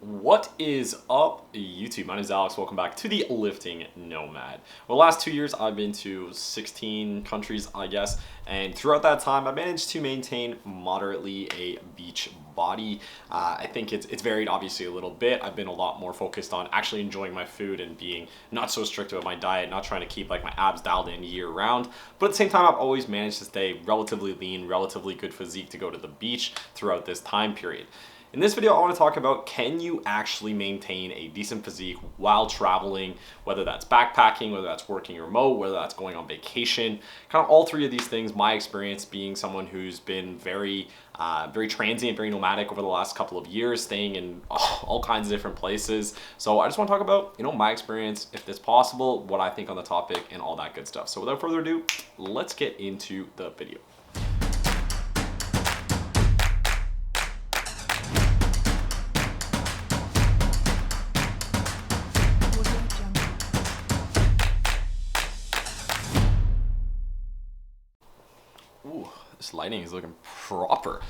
What is up, YouTube? My name is Alex. Welcome back to the Lifting Nomad. Well, the last 2 years, I've been to 16 countries, I guess, and throughout that time, I managed to maintain moderately a beach body. I think it's varied obviously a little bit. I've been a lot more focused on actually enjoying my food and being not so strict about my diet, not trying to keep like my abs dialed in year round. But at the same time, I've always managed to stay relatively lean, relatively good physique to go to the beach throughout this time period. In this video, I want to talk about, can you actually maintain a decent physique while traveling, whether that's backpacking, whether that's working remote, whether that's going on vacation, kind of all three of these things. My experience being someone who's been very transient, very nomadic over the last couple of years, staying in all kinds of different places. So I just want to talk about, my experience, if it's possible, what I think on the topic, and all that good stuff. So without further ado, let's get into the video. Ooh, this lighting is looking proper.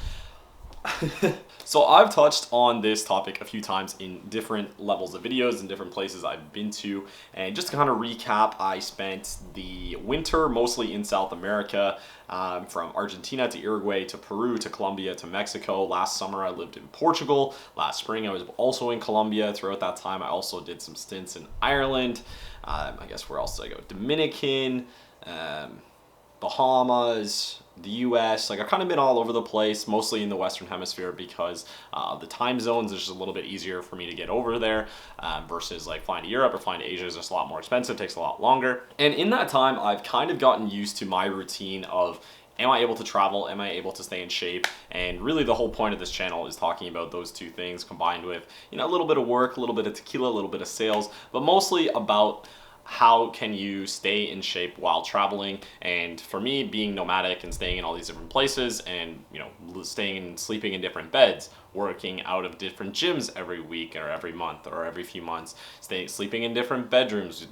So I've touched on this topic a few times in different levels of videos and different places I've been to. And just to kind of recap, I spent the winter mostly in South America, from Argentina to Uruguay to Peru to Colombia to Mexico. Last summer I lived in Portugal. Last spring I was also in Colombia. Throughout that time I also did some stints in Ireland. I guess where else did I go? Dominican, Bahamas, the US. Like, I've kind of been all over the place, mostly in the Western Hemisphere, because the time zones is just a little bit easier for me to get over there, versus like flying to Europe or flying to Asia is just a lot more expensive, takes a lot longer. And in that time, I've kind of gotten used to my routine of, am I able to travel? Am I able to stay in shape? And really the whole point of this channel is talking about those two things combined with, a little bit of work, a little bit of tequila, a little bit of sales, but mostly about how can you stay in shape while traveling. And for me, being nomadic and staying in all these different places and, staying and sleeping in different beds, working out of different gyms every week or every month or every few months, sleeping in different bedrooms,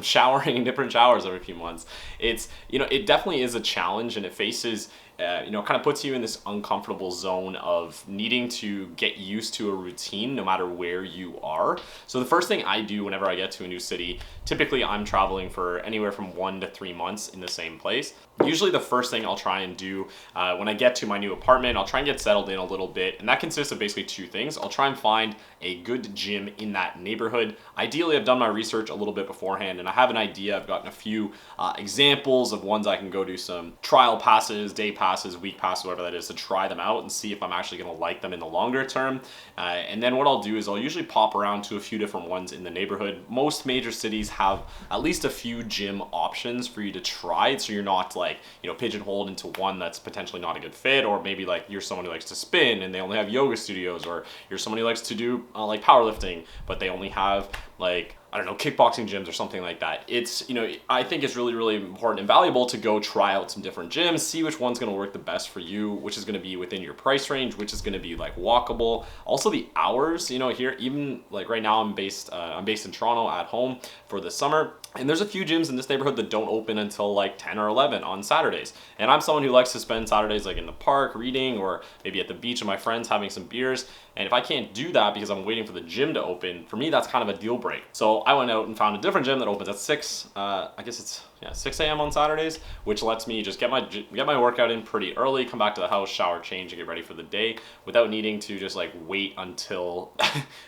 showering in different showers every few months. It's, it definitely is a challenge, and it faces, kind of puts you in this uncomfortable zone of needing to get used to a routine no matter where you are. So the first thing I do whenever I get to a new city, typically I'm traveling for anywhere from 1 to 3 months in the same place. Usually the first thing I'll try and do when I get to my new apartment, I'll try and get settled in a little bit. And that consists of basically two things. I'll try and find a good gym in that neighborhood. Ideally, I've done my research a little bit beforehand and I have an idea. I've gotten a few examples of ones I can go do some trial passes, day passes, week passes, whatever that is, to try them out and see if I'm actually going to like them in the longer term. And then what I'll do is I'll usually pop around to a few different ones in the neighborhood. Most major cities have at least a few gym options for you to try, so you're not like, pigeonholed into one that's potentially not a good fit, or maybe like you're someone who likes to spin and they only have yoga studios, or you're someone who likes to do like powerlifting, but they only have like, I don't know, kickboxing gyms or something like that. It's, I think it's really, really important and valuable to go try out some different gyms, see which one's going to work the best for you, which is going to be within your price range, which is going to be like walkable. Also the hours, here, even like right now I'm based in Toronto at home for the summer. And there's a few gyms in this neighborhood that don't open until like 10 or 11 on Saturdays. And I'm someone who likes to spend Saturdays like in the park reading, or maybe at the beach with my friends having some beers. And if I can't do that because I'm waiting for the gym to open, for me, that's kind of a deal break. So I went out and found a different gym that opens at 6 a.m. on Saturdays, which lets me just get my workout in pretty early, come back to the house, shower, change, and get ready for the day without needing to just like wait until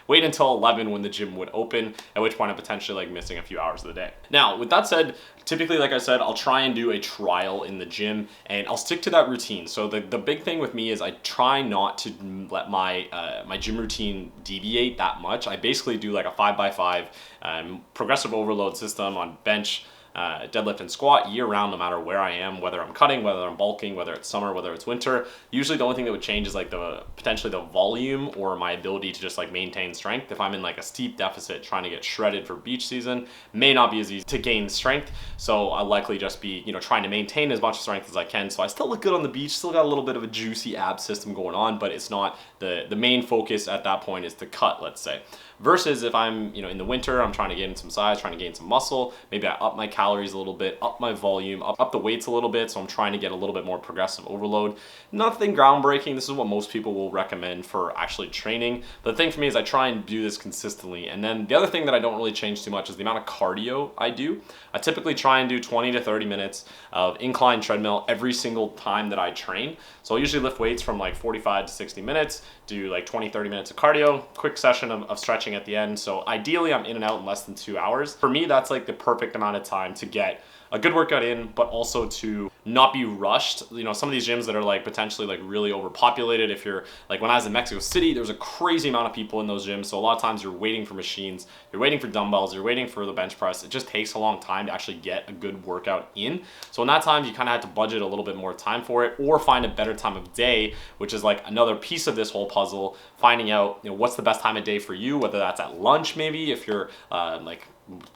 11 when the gym would open, at which point I'm potentially like missing a few hours of the day. Now, with that said, typically, like I said, I'll try and do a trial in the gym and I'll stick to that routine. So the big thing with me is I try not to let my my gym routine deviate that much. I basically do like a 5x5 progressive overload system on bench, deadlift and squat year round, no matter where I am, whether I'm cutting, whether I'm bulking, whether it's summer, whether it's winter. Usually the only thing that would change is like potentially the volume or my ability to just like maintain strength. If I'm in like a steep deficit trying to get shredded for beach season, may not be as easy to gain strength. So I'll likely just be, trying to maintain as much strength as I can. So I still look good on the beach, still got a little bit of a juicy ab system going on, but it's not the main focus at that point is to cut, let's say. Versus if I'm, in the winter, I'm trying to gain some size, trying to gain some muscle, maybe I up my calories a little bit, up my volume, up the weights a little bit. So I'm trying to get a little bit more progressive overload. Nothing groundbreaking. This is what most people will recommend for actually training. But the thing for me is I try and do this consistently. And then the other thing that I don't really change too much is the amount of cardio I do. I typically try and do 20 to 30 minutes of incline treadmill every single time that I train. So I'll usually lift weights from like 45 to 60 minutes, do like 20, 30 minutes of cardio, quick session of stretching at the end. So ideally I'm in and out in less than 2 hours. For me, that's like the perfect amount of time to get a good workout in, but also to not be rushed. You know, some of these gyms that are like potentially like really overpopulated, if you're like, when I was in Mexico City, there's a crazy amount of people in those gyms. So a lot of times you're waiting for machines, you're waiting for dumbbells, you're waiting for the bench press. It just takes a long time to actually get a good workout in. So in that time, you kind of have to budget a little bit more time for it, or find a better time of day, which is like another piece of this whole puzzle, finding out, you know, what's the best time of day for you, whether that's at lunch, maybe if you're like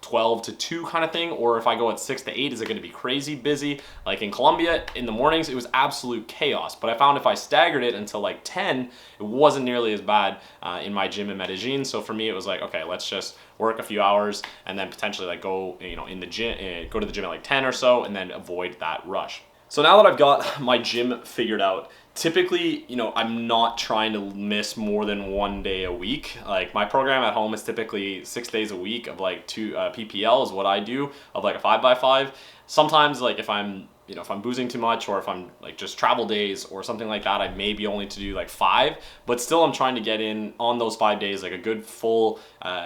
12 to 2 kind of thing, or if I go at 6 to 8, is it going to be crazy busy? Like in Colombia in the mornings, it was absolute chaos, but I found if I staggered it until like 10, it wasn't nearly as bad in my gym in Medellin. So for me, it was like, okay, let's just work a few hours and then potentially like go, you know, in the gym, go to the gym at like 10 or so, and then avoid that rush. So now that I've got my gym figured out, typically, you know, I'm not trying to miss more than 1 day a week. Like my program at home is typically 6 days a week of like 2 PPL is what I do, of like a 5x5. Sometimes like if I'm boozing too much, or if I'm like just travel days or something like that, I may be only to do like 5, but still I'm trying to get in on those 5 days like a good full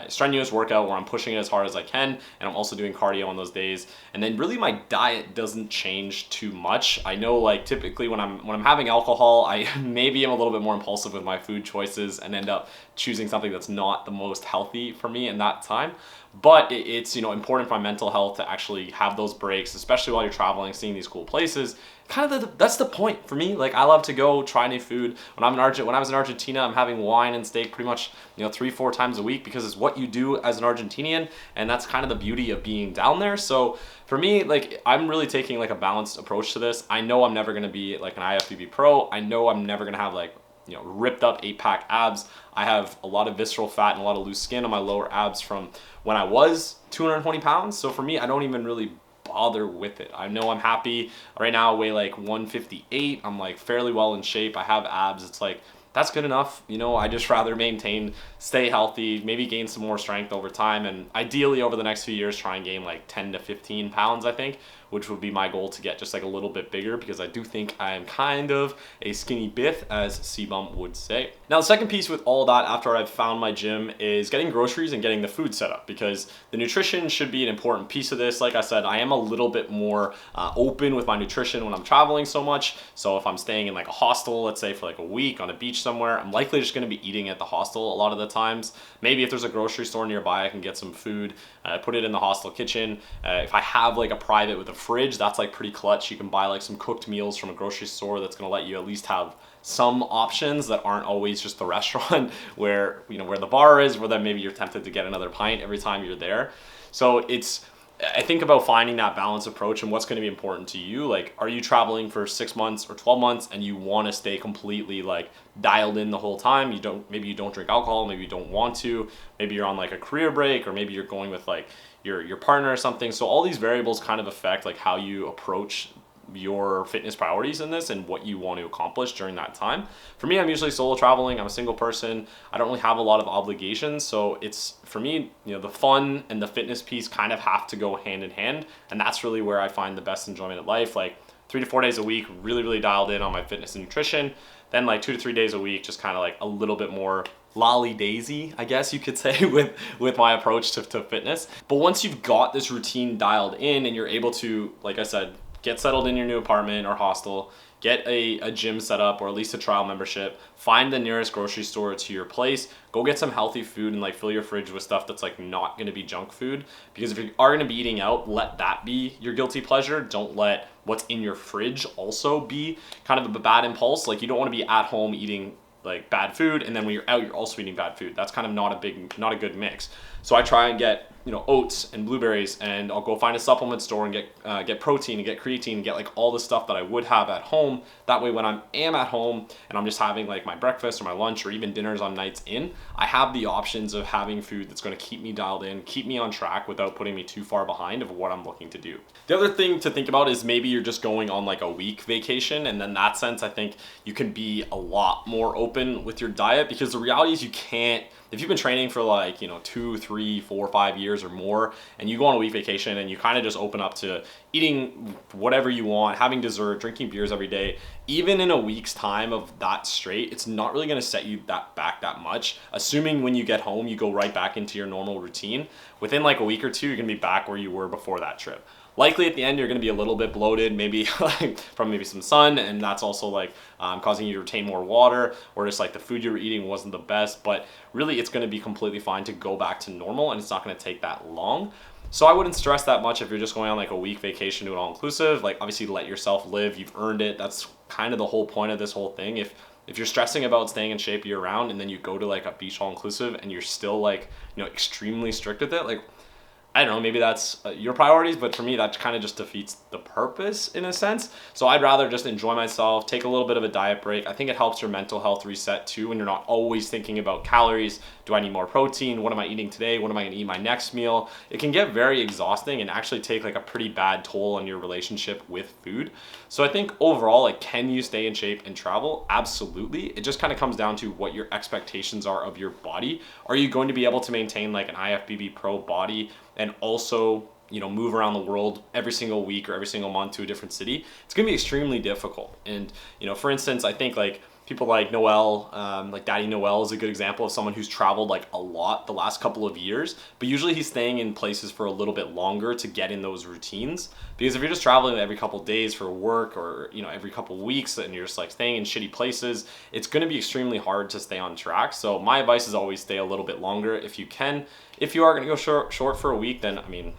strenuous workout where I'm pushing it as hard as I can, and I'm also doing cardio on those days. And then really my diet doesn't change too much. I know like typically when I'm having alcohol, I maybe am a little bit more impulsive with my food choices and end up choosing something that's not the most healthy for me in that time. But it's, you know, important for my mental health to actually have those breaks, especially while you're traveling, seeing these cool places. Kind of that's the point for me. Like I love to go try new food. When I was in Argentina, I'm having wine and steak pretty much, you know, 3-4 times a week, because it's what you do as an Argentinian, and that's kind of the beauty of being down there. So for me, like I'm really taking like a balanced approach to this. I know I'm never gonna be like an IFBB pro. I know I'm never gonna have like, you know, ripped up 8-pack abs. I have a lot of visceral fat and a lot of loose skin on my lower abs from when I was 220 pounds. So for me, I don't even really bother with it. I know I'm happy. Right now I weigh like 158. I'm like fairly well in shape. I have abs. It's like, that's good enough. You know, I just rather maintain, stay healthy, maybe gain some more strength over time, and ideally over the next few years try and gain like 10 to 15 pounds, I think, which would be my goal, to get just like a little bit bigger, because I do think I am kind of a skinny bitch, as C-Bump would say. Now the second piece with all that, after I've found my gym, is getting groceries and getting the food set up, because the nutrition should be an important piece of this. Like I said, I am a little bit more open with my nutrition when I'm traveling so much. So if I'm staying in like a hostel, let's say for like a week on a beach somewhere, I'm likely just going to be eating at the hostel a lot of the times. Maybe if there's a grocery store nearby, I can get some food, put it in the hostel kitchen. If I have like a private with a fridge, that's like pretty clutch. You can buy like some cooked meals from a grocery store that's going to let you at least have some options that aren't always just the restaurant where, you know, where the bar is, where then maybe you're tempted to get another pint every time you're there. So I think about finding that balanced approach and what's going to be important to you. Like, are you traveling for 6 months or 12 months and you want to stay completely like dialed in the whole time? Maybe you don't drink alcohol, maybe you don't want to, maybe you're on like a career break, or maybe you're going with like your partner or something. So all these variables kind of affect like how you approach your fitness priorities in this and what you want to accomplish during that time. For me, I'm usually solo traveling. I'm a single person. I don't really have a lot of obligations. So it's, for me, you know, the fun and the fitness piece kind of have to go hand in hand. And that's really where I find the best enjoyment of life. Like 3 to 4 days a week, really, really dialed in on my fitness and nutrition. Then like 2 to 3 days a week, just kind of like a little bit more lolly daisy, I guess you could say, with my approach to fitness. But once you've got this routine dialed in and you're able to, like I said, get settled in your new apartment or hostel, get a gym set up, or at least a trial membership, find the nearest grocery store to your place, go get some healthy food and like fill your fridge with stuff that's like not going to be junk food. Because if you are going to be eating out, let that be your guilty pleasure. Don't let what's in your fridge also be kind of a bad impulse. Like, you don't want to be at home eating like bad food, and then when you're out, you're also eating bad food. That's kind of not a good mix. So I try and get oats and blueberries, and I'll go find a supplement store and get protein and get creatine and get like all the stuff that I would have at home. That way when I am at home and I'm just having like my breakfast or my lunch or even dinners on nights in, I have the options of having food that's going to keep me dialed in, keep me on track without putting me too far behind of what I'm looking to do. The other thing to think about is maybe you're just going on like a week vacation, and in that sense I think you can be a lot more open with your diet, because the reality is you can't, if you've been training for like 2, 3, 4, 5 years or more, and you go on a week vacation and you kind of just open up to eating whatever you want, having dessert, drinking beers every day, even in a week's time of that straight, it's not really going to set you back that much. Assuming when you get home you go right back into your normal routine, within like a week or two you're going to be back where you were before that trip. Likely at the end you're going to be a little bit bloated, maybe like from maybe some sun, and that's also like causing you to retain more water, or just like the food you were eating wasn't the best. But really it's going to be completely fine to go back to normal, and it's not going to take that long. So I wouldn't stress that much if you're just going on like a week vacation to an all-inclusive. Like obviously let yourself live, you've earned it. That's kind of the whole point of this whole thing. If you're stressing about staying in shape year round and then you go to like a beach all-inclusive and you're still like extremely strict with it, like I don't know, maybe that's your priorities, but for me, that kind of just defeats the purpose in a sense. So I'd rather just enjoy myself, take a little bit of a diet break. I think it helps your mental health reset too, when you're not always thinking about calories. Do I need more protein? What am I eating today? What am I going to eat my next meal? It can get very exhausting and actually take like a pretty bad toll on your relationship with food. So I think overall, like, can you stay in shape and travel? Absolutely. It just kind of comes down to what your expectations are of your body. Are you going to be able to maintain like an IFBB Pro body and also move around the world every single week or every single month to a different city? It's going to be extremely difficult. And for instance, I think like people like Noel, like Daddy Noel is a good example of someone who's traveled like a lot the last couple of years, but usually he's staying in places for a little bit longer to get in those routines. Because if you're just traveling every couple of days for work, or every couple of weeks, and you're just like staying in shitty places, it's going to be extremely hard to stay on track. So my advice is always stay a little bit longer if you can. If you are going to go short for a week, then I mean,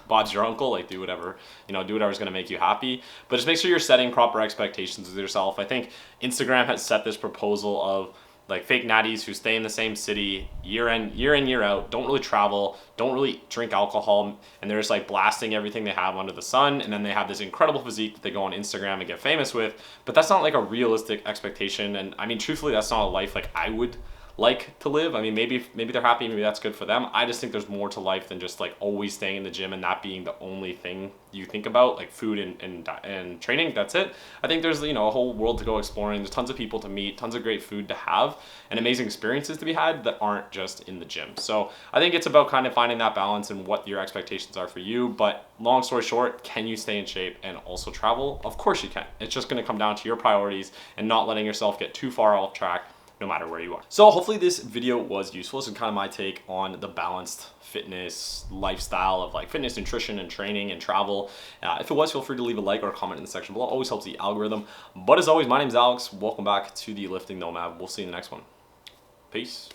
Bob's your uncle, like do whatever, do whatever's going to make you happy, but just make sure you're setting proper expectations with yourself. I think Instagram has set this proposal of like fake natties who stay in the same city year in, year out, don't really travel, don't really drink alcohol, and they're just like blasting everything they have under the sun, and then they have this incredible physique that they go on Instagram and get famous with. But that's not like a realistic expectation, and I mean truthfully that's not a life like I would like to live. I mean, maybe they're happy, maybe that's good for them. I just think there's more to life than just like always staying in the gym and that being the only thing you think about, like food and training. That's it. I think there's a whole world to go exploring. There's tons of people to meet, tons of great food to have, and amazing experiences to be had that aren't just in the gym. So I think it's about kind of finding that balance and what your expectations are for you. But long story short, can you stay in shape and also travel? Of course you can. It's just going to come down to your priorities and not letting yourself get too far off track no matter where you are. So hopefully this video was useful. This is kind of my take on the balanced fitness lifestyle of like fitness, nutrition, and training and travel. If it was, feel free to leave a like or a comment in the section below. Always helps the algorithm. But as always, my name is Alex. Welcome back to the Lifting Nomad. We'll see you in the next one. Peace.